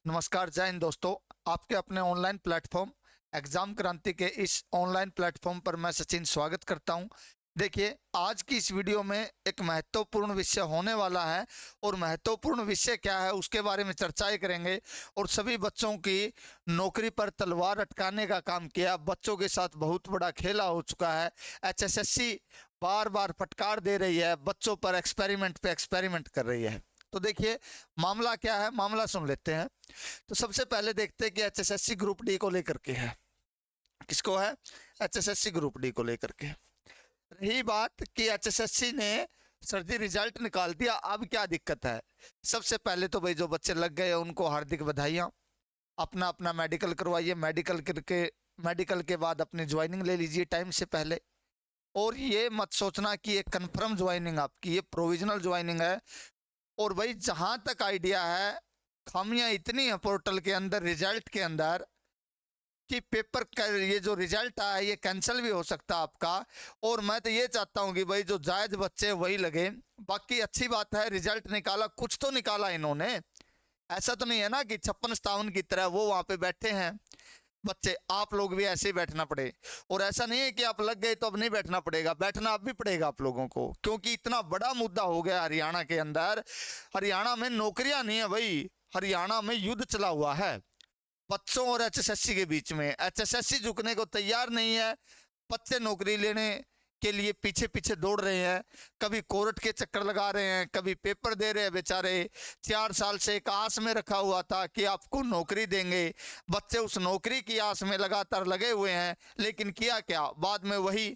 नमस्कार, जय हिंद दोस्तों। आपके अपने ऑनलाइन प्लेटफॉर्म एग्जाम क्रांति के इस ऑनलाइन प्लेटफॉर्म पर मैं सचिन स्वागत करता हूं। देखिए, आज की इस वीडियो में एक महत्वपूर्ण विषय होने वाला है और महत्वपूर्ण विषय क्या है उसके बारे में चर्चाएं करेंगे। और सभी बच्चों की नौकरी पर तलवार अटकाने का काम किया, बच्चों के साथ बहुत बड़ा खेला हो चुका है। एचएसएससी बार बार फटकार दे रही है, बच्चों पर एक्सपेरिमेंट पे एक्सपेरिमेंट कर रही है। तो देखिए, मामला क्या है, मामला सुन लेते हैं। तो सबसे पहले देखते हैं कि एचएसएससी ग्रुप डी को लेकर के है। किसको है? एचएसएससी ग्रुप डी को लेकर के। रही बात कि एचएसएससी ने सर जी रिजल्ट निकाल दिया, अब क्या दिक्कत है? सबसे पहले तो भाई जो बच्चे लग गए उनको हार्दिक बधाइयां। अपना अपना मेडिकल करवाइए, मेडिकल करके मेडिकल के बाद अपनी ज्वाइनिंग ले लीजिए टाइम से पहले। और ये मत सोचना कि ये कंफर्म ज्वाइनिंग आपकी, ये प्रोविजनल ज्वाइनिंग है। और भाई जहां तक आइडिया है, खामियां इतनी है पोर्टल के अंदर, रिजल्ट के अंदर, कि पेपर का ये जो रिजल्ट आया ये कैंसिल भी हो सकता है आपका। और मैं तो ये चाहता हूँ कि भाई जो जायज बच्चे वही लगे। बाकी अच्छी बात है, रिजल्ट निकाला, कुछ तो निकाला इन्होंने। ऐसा तो नहीं है ना कि 56-57 की तरह वो वहां पे बैठे हैं बच्चे, आप लोग भी ऐसे ही बैठना पड़े। और ऐसा नहीं है कि आप लग गए तो अब नहीं बैठना पड़ेगा, बैठना अब भी पड़ेगा आप लोगों को, क्योंकि इतना बड़ा मुद्दा हो गया हरियाणा के अंदर। हरियाणा में नौकरियां नहीं है भाई, हरियाणा में युद्ध चला हुआ है बच्चों और एचएसएससी के बीच में। एचएसएससी झुकने को तैयार नहीं है, बच्चे नौकरी लेने के लिए पीछे पीछे दौड़ रहे हैं। कभी कोर्ट के चक्कर लगा रहे हैं, कभी पेपर दे रहे हैं बेचारे। 4 साल से एक आस में रखा हुआ था कि आपको नौकरी देंगे, बच्चे उस नौकरी की आस में लगातार लगे हुए हैं। लेकिन किया क्या, बाद में वही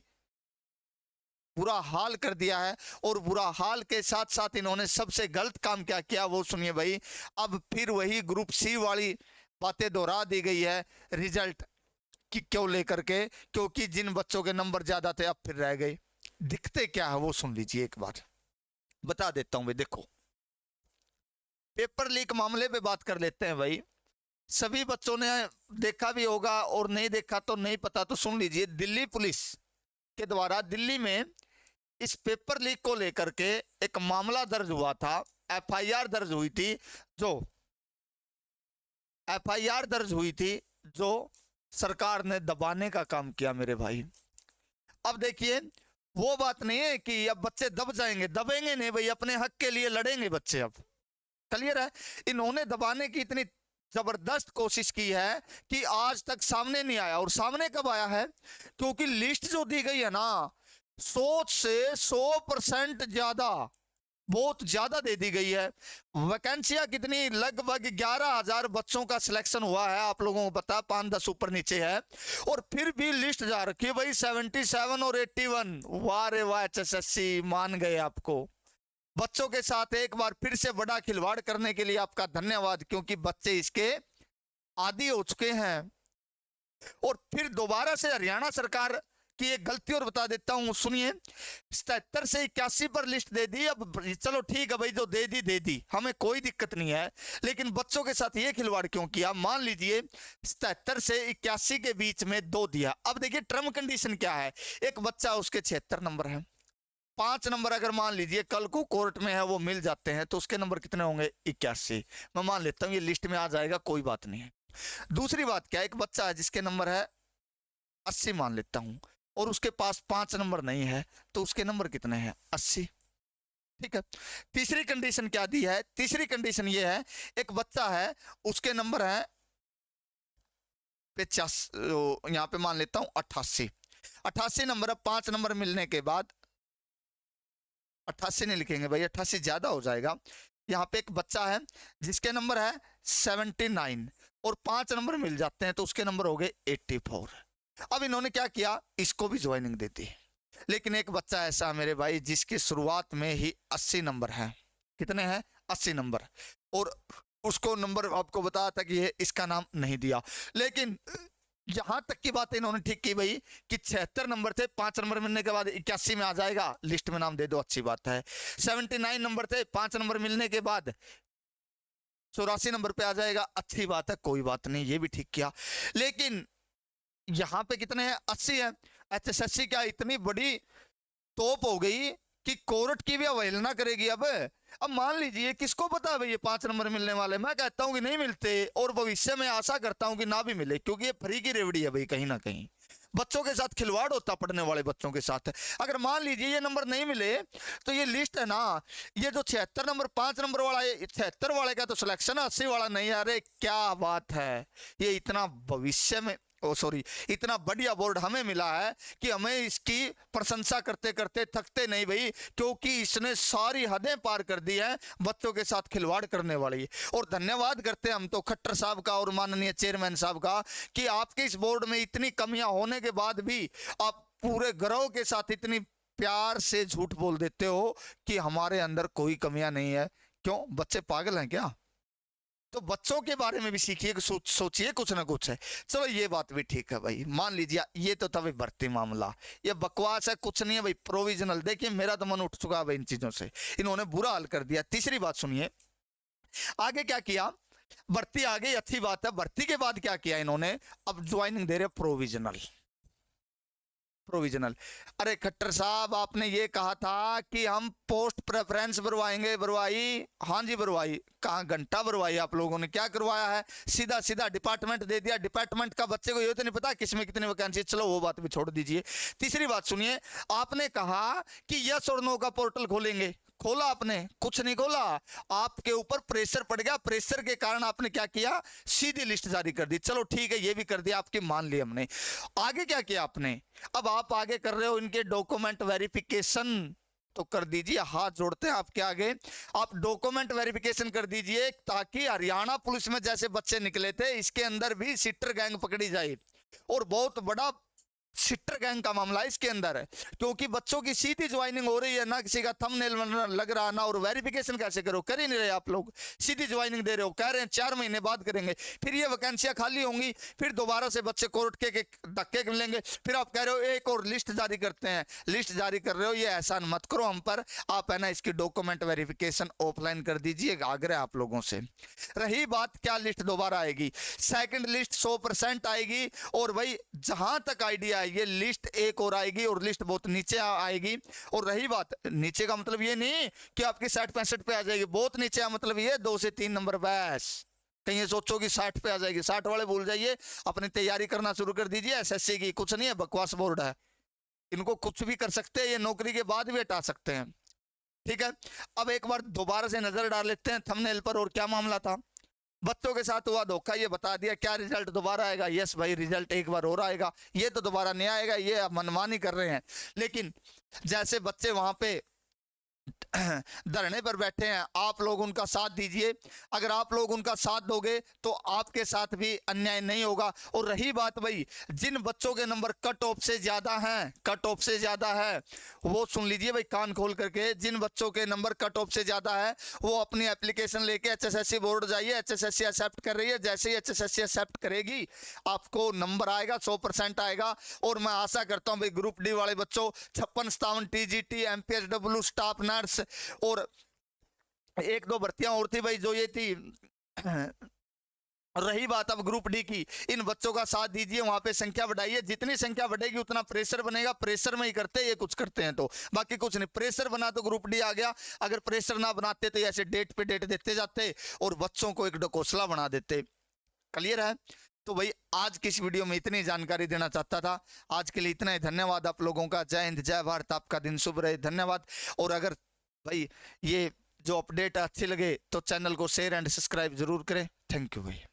बुरा हाल कर दिया है। और बुरा हाल के साथ साथ इन्होंने सबसे गलत काम क्या किया वो सुनिए भाई। अब फिर वही ग्रुप सी वाली बातें दोहरा दी गई है रिजल्ट की क्यों लेकर के, क्योंकि जिन बच्चों के नंबर ज्यादा थे अब फिर रह गए। दिखते क्या है वो सुन लीजिए, एक बार बता देता हूं भाई। देखो, पेपर लीक मामले पे बात कर लेते हैं भाई। सभी बच्चों ने देखा भी होगा और नहीं देखा तो नहीं पता तो सुन लीजिए। दिल्ली पुलिस के द्वारा दिल्ली में इस पेपर लीक को लेकर के एक मामला दर्ज हुआ था, एफआईआर दर्ज हुई थी। जो एफआईआर दर्ज हुई थी जो सरकार ने दबाने का काम किया मेरे भाई। अब देखिए, वो बात नहीं है कि अब बच्चे दब जाएंगे, दबेंगे नहीं भाई, अपने हक के लिए लड़ेंगे बच्चे। अब क्लियर है, इन्होंने दबाने की इतनी जबरदस्त कोशिश की है कि आज तक सामने नहीं आया। और सामने कब आया है? क्योंकि लिस्ट जो दी गई है ना, 100 से 100% ज्यादा, बहुत ज्यादा दे दी गई है। वैकेंसियां कितनी? लगभग 11,000 बच्चों का सिलेक्शन हुआ है, आप लोगों को पता, 5-10 ऊपर नीचे है। और फिर भी लिस्ट जा रखी है भाई 77 और 81। वाह रे वाह, एचएसएससी मान गए आपको। बच्चों के साथ एक बार फिर से बड़ा खिलवाड़ करने के लिए आपका धन्यवाद, क्योंकि बच्चे इसके आदी हो चुके हैं। और फिर दोबारा से हरियाणा सरकार की एक गलती और बता देता हूं, सुनिए। 77 से 81 पर लिस्ट दे दी। अब चलो ठीक है भाई, जो दे दी, हमें कोई दिक्कत नहीं है। लेकिन बच्चों के साथ ये खिलवाड़ क्यों किया? मान लीजिए 77 से 81 के बीच में 2 दिया। अब देखिए टर्म कंडीशन क्या है। एक बच्चा, उसके 76 नंबर है, 5 नंबर अगर मान लीजिए कल को कोर्ट में है वो मिल जाते हैं तो उसके नंबर कितने होंगे? 81। मैं मान लेता हूं ये लिस्ट में आ जाएगा, कोई बात नहीं है। दूसरी बात क्या है, एक बच्चा है जिसके नंबर है 80 मान लेता हूं, और उसके पास 5 नंबर नहीं है, तो उसके नंबर कितने हैं? 80। ठीक है। तीसरी कंडीशन क्या दी है? तीसरी कंडीशन ये है, एक बच्चा है उसके नंबर है 50, यहां पे मान लेता हूं 88। 88 नंबर है, 5 नंबर मिलने के बाद 88 नहीं लिखेंगे भाई, 88 ज्यादा हो जाएगा। यहाँ पे एक बच्चा है जिसके नंबर है 79 और 5 नंबर मिल जाते हैं तो उसके नंबर हो गए 84। अब इन्होंने क्या किया, इसको भी ज्वाइनिंग दे दी। लेकिन एक बच्चा ऐसा मेरे भाई जिसकी शुरुआत में ही 80 नंबर है। कितने हैं? 80 नंबर। और उसको नंबर आपको बताया था कि ये इसका नाम नहीं दिया। लेकिन यहां तक की बात इन्होंने ठीक की भाई कि 76 नंबर थे, 5 नंबर मिलने के बाद 81 में आ जाएगा, लिस्ट में नाम दे दो, अच्छी बात है। 79 नंबर थे, 5 नंबर मिलने के बाद 84 नंबर पे आ जाएगा, अच्छी बात है, कोई बात नहीं, ये भी ठीक किया। लेकिन यहाँ पे कितने हैं? 80 है। एचएसएससी क्या इतनी बड़ी तोप हो गई कि कोर्ट की भी अवहेलना करेगी। अब मान लीजिए किसको पता है भाई ये 5 नंबर मिलने वाले, मैं कहता हूं कि नहीं मिलते और भविष्य में आशा करता हूं कि ना भी मिले, क्योंकि ये फ्री की रेवड़ी है भाई। कहीं ना कहीं बच्चों के साथ खिलवाड़ होता, पढ़ने वाले बच्चों के साथ। अगर मान लीजिए ये नंबर नहीं मिले तो ये लिस्ट है ना, ये जो 76 नंबर 5 नंबर वाला, 76 वाले का तो सिलेक्शन है, 80 वाला नहीं। अरे क्या बात है, ये इतना भविष्य में इतना बढ़िया बोर्ड हमें मिला है कि हमें इसकी प्रशंसा करते करते थकते नहीं भाई, क्योंकि इसने सारी हदें पार कर दी है बच्चों के साथ खिलवाड़ करने वाली। और धन्यवाद करते हैं हम तो खट्टर साहब का और माननीय चेयरमैन साहब का कि आपके इस बोर्ड में इतनी कमियां होने के बाद भी आप पूरे गर्व के साथ इतनी प्यार से झूठ बोल देते हो कि हमारे अंदर कोई कमियां नहीं है। क्यों, बच्चे पागल हैं क्या? तो बच्चों के बारे में भी सीखिए, सोचिए कुछ ना कुछ है। चलो ये बात भी ठीक है भाई, मान लीजिए ये तो था भाई भर्ती मामला, ये बकवास है, कुछ नहीं है भाई, प्रोविजनल। देखिए मेरा तो मन उठ चुका है भाई इन चीजों से, इन्होंने बुरा हाल कर दिया। तीसरी बात सुनिए, आगे क्या किया, भर्ती आ गई अच्छी बात है, भर्ती के बाद क्या किया इन्होंने, अब ज्वाइनिंग दे रहे प्रोविजनल। अरे खट्टर साहब आपने ये कहा था कि हम पोस्ट प्रेफरेंस भरवाएंगे, भरवाई? हाँ जी भरवाई। कहाँ घंटा भरवाई आप लोगों ने, क्या करवाया है, सीधा सीधा डिपार्टमेंट दे दिया। डिपार्टमेंट का बच्चे को ये तो नहीं पता किसमें कितनी वैकेंसी। चलो वो बात भी छोड़ दीजिए। तीसरी बात सुनिए, आपने कहा कि यस और नो का पोर्टल खोलेंगे, खोला आपने? कुछ नहीं खोला, आपके ऊपर प्रेशर पड़ गया, प्रेशर के कारण आपने क्या किया, सीधी लिस्ट जारी कर दी। चलो ठीक है, ये भी कर दिया आपकी, मान ली हमने। आगे क्या किया आपने, अब आप आगे कर रहे हो इनके डॉक्यूमेंट वेरिफिकेशन, तो कर दीजिए, हाथ जोड़ते हैं आपके आगे, आप डॉक्यूमेंट वेरिफिकेशन कर दीजिए, ताकि हरियाणा पुलिस में जैसे बच्चे निकले थे इसके अंदर भी सिटर गैंग पकड़ी जाए। और बहुत बड़ा सिटर गैंग का मामला इसके अंदर है, क्योंकि बच्चों की सीधी ज्वाइनिंग हो रही है, ना किसी का थंबनेल लग रहा ना, और वेरिफिकेशन कैसे करो, कर ही नहीं रहे आप लोग, सीधी ज्वाइनिंग दे रहे हो, कह रहे हैं 4 महीने बाद करेंगे, फिर ये वैकेंसियां खाली होंगी, फिर दोबारा से बच्चे कोर्ट के धक्के मिलेंगे, फिर आप कह रहे हो एक और लिस्ट जारी करते हैं। लिस्ट जारी कर रहे हो, ये एहसान मत करो हम पर, आप है ना इसकी डॉक्यूमेंट वेरिफिकेशन ऑफलाइन कर दीजिए, आग्रह आप लोगों से। रही बात क्या लिस्ट दोबारा आएगी, सेकंड लिस्ट 100% आएगी, और भाई जहां तक आइडिया है ये लिस्ट एक और आएगी, और लिस्ट बहुत नीचे आएगी। और रही बात नीचे का, मतलब ये नहीं कि आपकी 60-65 पे आ जाएगी, बहुत नीचे मतलब ये 2 से 3 नंबर बस। कहीं ये सोचो कि 60 पे आ जाएगी, 60 वाले भूल जाइए, अपनी तैयारी करना शुरू कर दीजिए एसएससी की। कुछ नहीं है, बकवास बोर्ड है, इनको कुछ भी कर सकते हैं, ये नौकरी के बाद भी हटा सकते हैं। ठीक है, अब एक बार दोबारा से नजर डाल लेते हैं थंबनेल पर, और क्या मामला था। बच्चों के साथ हुआ धोखा, ये बता दिया। क्या रिजल्ट दोबारा आएगा? यस भाई, रिजल्ट एक बार और आएगा, ये तो दोबारा नहीं आएगा, ये मनमानी कर रहे हैं। लेकिन जैसे बच्चे वहां पे धरने पर बैठे हैं, आप लोग उनका साथ दीजिए। अगर आप लोग उनका साथ दोगे तो आपके साथ भी अन्याय नहीं होगा। और रही बात भाई, जिन बच्चों के नंबर कट ऑफ से ज्यादा हैं, कट ऑफ से ज्यादा है, वो सुन लीजिए भाई कान खोल करके, जिन बच्चों के नंबर कट ऑफ से ज्यादा है वो अपनी एप्लीकेशन लेके एचएसएससी बोर्ड जाइए। एचएसएससी एक्सेप्ट कर रही है, जैसे ही एचएसएससी एक्सेप्ट करेगी आपको नंबर आएगा, 100% आएगा। और मैं आशा करता हूं भाई ग्रुप डी वाले बच्चों, 56-57 टीजीटी, एमपीएसडब्ल्यू, स्टाफ नर्स, और 1-2 भर्तियां और थी भाई जो ये थी। रही बात अब ग्रुप डी की, इन बच्चों का साथ दीजिए, वहां पे संख्या बढ़ाइए, जितनी संख्या बढ़ेगी उतना प्रेशर बनेगा। प्रेशर में ही करते ये कुछ करते हैं, तो बाकी कुछ नहीं। प्रेशर बना तो ग्रुप डी आ गया, अगर प्रेशर ना बनाते तो ऐसे डेट पे डेट देते जाते और बच्चों को एक ढकोसला बना देते। क्लियर है? तो भाई आज की इस वीडियो में इतनी जानकारी देना चाहता था, आज के लिए इतना ही। धन्यवाद आप लोगों का, जय हिंद जय भारत, आपका दिन शुभ रहे, धन्यवाद। और अगर भाई ये जो अपडेट अच्छी लगे तो चैनल को शेयर एंड सब्सक्राइब जरूर करें। थैंक यू भाई।